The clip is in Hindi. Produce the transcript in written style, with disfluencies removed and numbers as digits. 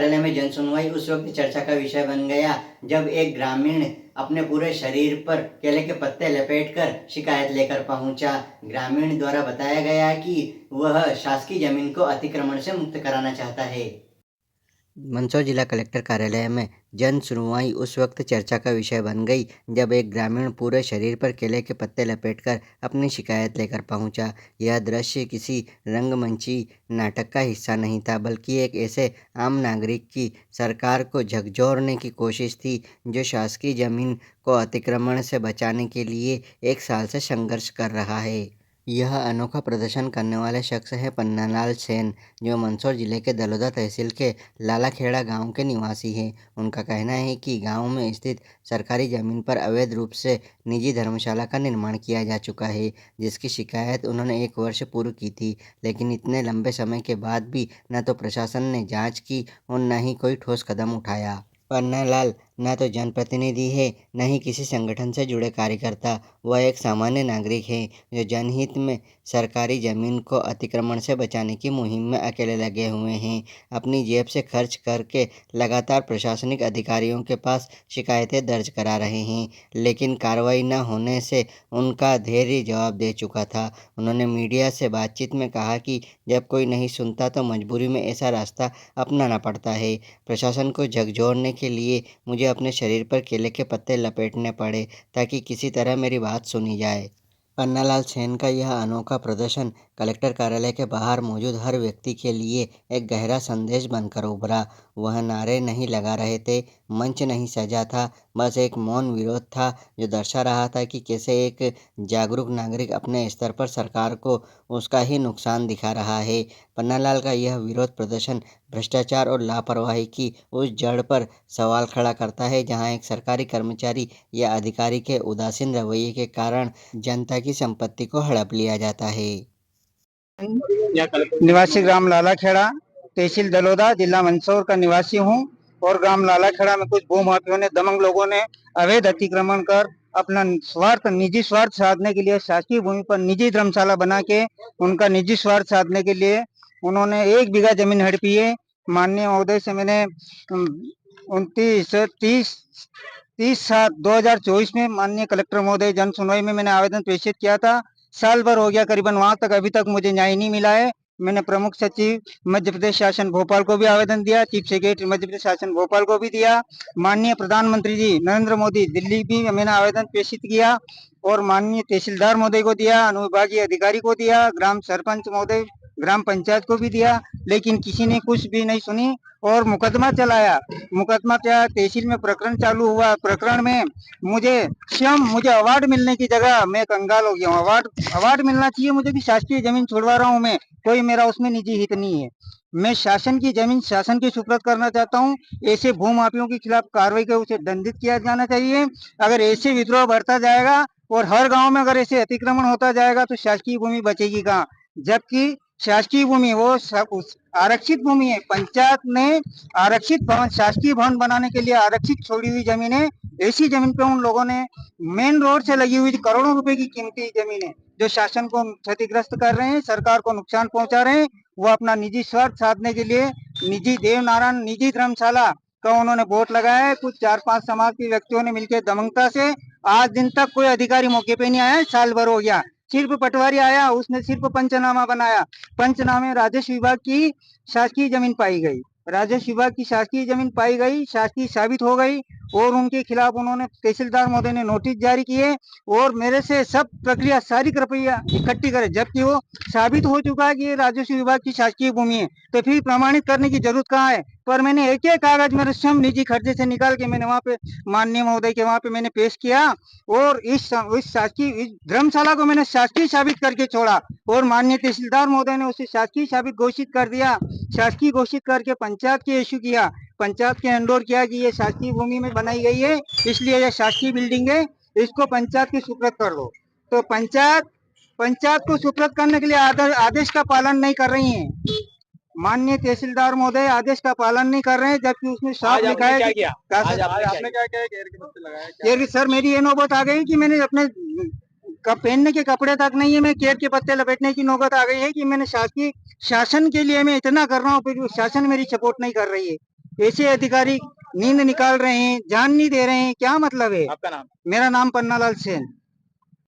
कार्यालय में जन सुनवाई उस वक्त चर्चा का विषय बन गया जब एक ग्रामीण अपने पूरे शरीर पर केले के पत्ते लपेटकर शिकायत लेकर पहुंचा। ग्रामीण द्वारा बताया गया कि वह शासकीय जमीन को अतिक्रमण से मुक्त कराना चाहता है। मंदसौर जिला कलेक्टर कार्यालय में जन सुनवाई उस वक्त चर्चा का विषय बन गई जब एक ग्रामीण पूरे शरीर पर केले के पत्ते लपेटकर अपनी शिकायत लेकर पहुंचा। यह दृश्य किसी रंगमंची नाटक का हिस्सा नहीं था, बल्कि एक ऐसे आम नागरिक की सरकार को झकझोरने की कोशिश थी जो शासकीय जमीन को अतिक्रमण से बचाने के लिए 1 साल से संघर्ष कर रहा है। यह अनोखा प्रदर्शन करने वाले शख्स है पन्नालाल सेन, जो मंदसौर जिले के दलोदा तहसील के लालाखेड़ा गांव के निवासी हैं। उनका कहना है कि गांव में स्थित सरकारी जमीन पर अवैध रूप से निजी धर्मशाला का निर्माण किया जा चुका है, जिसकी शिकायत उन्होंने 1 वर्ष पूर्व की थी। लेकिन इतने लंबे समय के बाद भी न तो प्रशासन ने जांच की और न ही कोई ठोस कदम उठाया। पन्नालाल न तो जनप्रतिनिधि है, न ही किसी संगठन से जुड़े कार्यकर्ता। वह एक सामान्य नागरिक है जो जनहित में सरकारी जमीन को अतिक्रमण से बचाने की मुहिम में अकेले लगे हुए हैं। अपनी जेब से खर्च करके लगातार प्रशासनिक अधिकारियों के पास शिकायतें दर्ज करा रहे हैं, लेकिन कार्रवाई न होने से उनका धैर्य जवाब दे चुका था। उन्होंने मीडिया से बातचीत में कहा कि जब कोई नहीं सुनता तो मजबूरी में ऐसा रास्ता अपनाना पड़ता है। प्रशासन को झकझोरने के लिए मुझे अपने शरीर पर केले के पत्ते लपेटने पड़े ताकि किसी तरह मेरी बात सुनी जाए। पन्नालाल सेन का यह अनोखा प्रदर्शन कलेक्टर कार्यालय के बाहर मौजूद हर व्यक्ति के लिए एक गहरा संदेश बनकर उभरा। वह नारे नहीं लगा रहे थे, मंच नहीं सजा था, बस एक मौन विरोध था जो दर्शा रहा था कि कैसे एक जागरूक नागरिक अपने स्तर पर सरकार को उसका ही नुकसान दिखा रहा है। पन्नालाल का यह विरोध प्रदर्शन भ्रष्टाचार और लापरवाही की उस जड़ पर सवाल खड़ा करता है जहां एक सरकारी कर्मचारी या अधिकारी के उदासीन रवैये के कारण जनता की संपत्ति को हड़प लिया जाता है। निवासी ग्राम लालाखेड़ा, तहसील दलोदा, जिला मंदसौर का निवासी हूँ। और ग्राम लालाखेड़ा में कुछ भूमाफियों ने, दमंग लोगों ने अवैध अतिक्रमण कर अपना निजी स्वार्थ साधने के लिए शासकीय भूमि पर निजी धर्मशाला बना के उनका निजी स्वार्थ साधने के लिए उन्होंने 1 बीघा जमीन हड़पी है। माननीय महोदय से मैंने 30/7/2024 में माननीय कलेक्टर महोदय जन सुनवाई में मैंने आवेदन प्रेषित किया था। साल भर हो गया करीबन, वहां तक अभी तक मुझे न्याय नहीं मिला है। मैंने प्रमुख सचिव मध्य प्रदेश शासन भोपाल को भी आवेदन दिया, चीफ सेक्रेटरी मध्य प्रदेश शासन भोपाल को भी दिया, माननीय प्रधानमंत्री जी नरेंद्र मोदी दिल्ली भी मैंने आवेदन प्रेषित किया और माननीय तहसीलदार महोदय को दिया, अनुविभागीय अधिकारी को दिया, ग्राम सरपंच महोदय ग्राम पंचायत को भी दिया, लेकिन किसी ने कुछ भी नहीं सुनी और मुकदमा चलाया। मुकदमा क्या, तहसील में प्रकरण चालू हुआ। प्रकरण में मुझे अवार्ड मिलने की जगह मैं कंगाल हो गया हूँ। अवार्ड मिलना चाहिए मुझे कि शासकीय जमीन छुड़वा रहा हूँ मैं, कोई मेरा उसमें निजी हित नहीं है। मैं शासन की जमीन शासन के सुपुर्द करना चाहता हूँ। ऐसे भूमाफियों के खिलाफ कार्रवाई कर उसे दंडित किया जाना चाहिए। अगर ऐसे विद्रोह बढ़ता जाएगा और हर गांव में अगर ऐसे अतिक्रमण होता जाएगा तो शासकीय भूमि बचेगी कहाँ? जबकि शासकीय भूमि वो आरक्षित भूमि है। पंचायत ने आरक्षित भवन, शासकीय भवन बनाने के लिए आरक्षित छोड़ी हुई जमीन है। ऐसी जमीन पे उन लोगों ने मेन रोड से लगी हुई करोड़ों रुपए की कीमती जमीन है जो शासन को क्षतिग्रस्त कर रहे हैं, सरकार को नुकसान पहुंचा रहे हैं। वो अपना निजी स्वार्थ साधने के लिए निजी देवनारायण निजी धर्मशाला का उन्होंने बोर्ड लगाया है। कुछ 4-5 समाज के व्यक्तियों ने मिलकर दमंगता से आज दिन तक कोई अधिकारी मौके पे नहीं आया। साल भर हो गया, सिर्फ पटवारी आया, उसने सिर्फ पंचनामा बनाया। पंचनामे राजस्व विभाग की शासकीय जमीन पाई गई, राजस्व विभाग की शासकीय जमीन पाई गई, शासकीय साबित हो गई और उनके खिलाफ उन्होंने तहसीलदार महोदय ने नोटिस जारी किए और मेरे से सब प्रक्रिया सारी कृपया इकट्ठी करे, जबकि वो साबित हो चुका है कि ये राजस्व विभाग की शासकीय भूमि है। तो फिर प्रमाणित करने की जरूरत कहाँ है? पर मैंने एक कागज मेरे स्वयं निजी खर्चे से निकाल के मैंने वहां पे माननीय महोदय के वहां पे मैंने पेश किया और इस शासकीय धर्मशाला को मैंने शासकीय साबित करके छोड़ा और माननीय तहसीलदार महोदय ने उसे शासकीय साबित घोषित कर दिया। शासकीय घोषित करके पंचायत के इश्यू किया, पंचायत के एंडोर किया कि ये शासकीय भूमि में बनाई गई है, इसलिए यह शासकीय बिल्डिंग है, इसको पंचायत की सुपुर्द कर दो। तो पंचायत को सुपुर्द करने के लिए आदेश का पालन नहीं कर रही है। माननीय तहसीलदार महोदय आदेश का पालन नहीं कर रहे हैं, जबकि उसमें साफ लिखा है कि आपने क्या किया? केयर के पत्ते लगाए? सर मेरी ये नौबत आ गई कि मैंने अपने पहनने के कपड़े तक नहीं है, मैं केयर के पत्ते लपेटने की नौबत आ गई है कि मैंने शासन के लिए मैं इतना कर रहा हूँ, फिर शासन मेरी सपोर्ट नहीं कर रही है। ऐसे अधिकारी नींद निकाल रहे हैं, जान नहीं दे रहे हैं, क्या मतलब है? आपका नाम? मेरा नाम पन्नालाल सेन।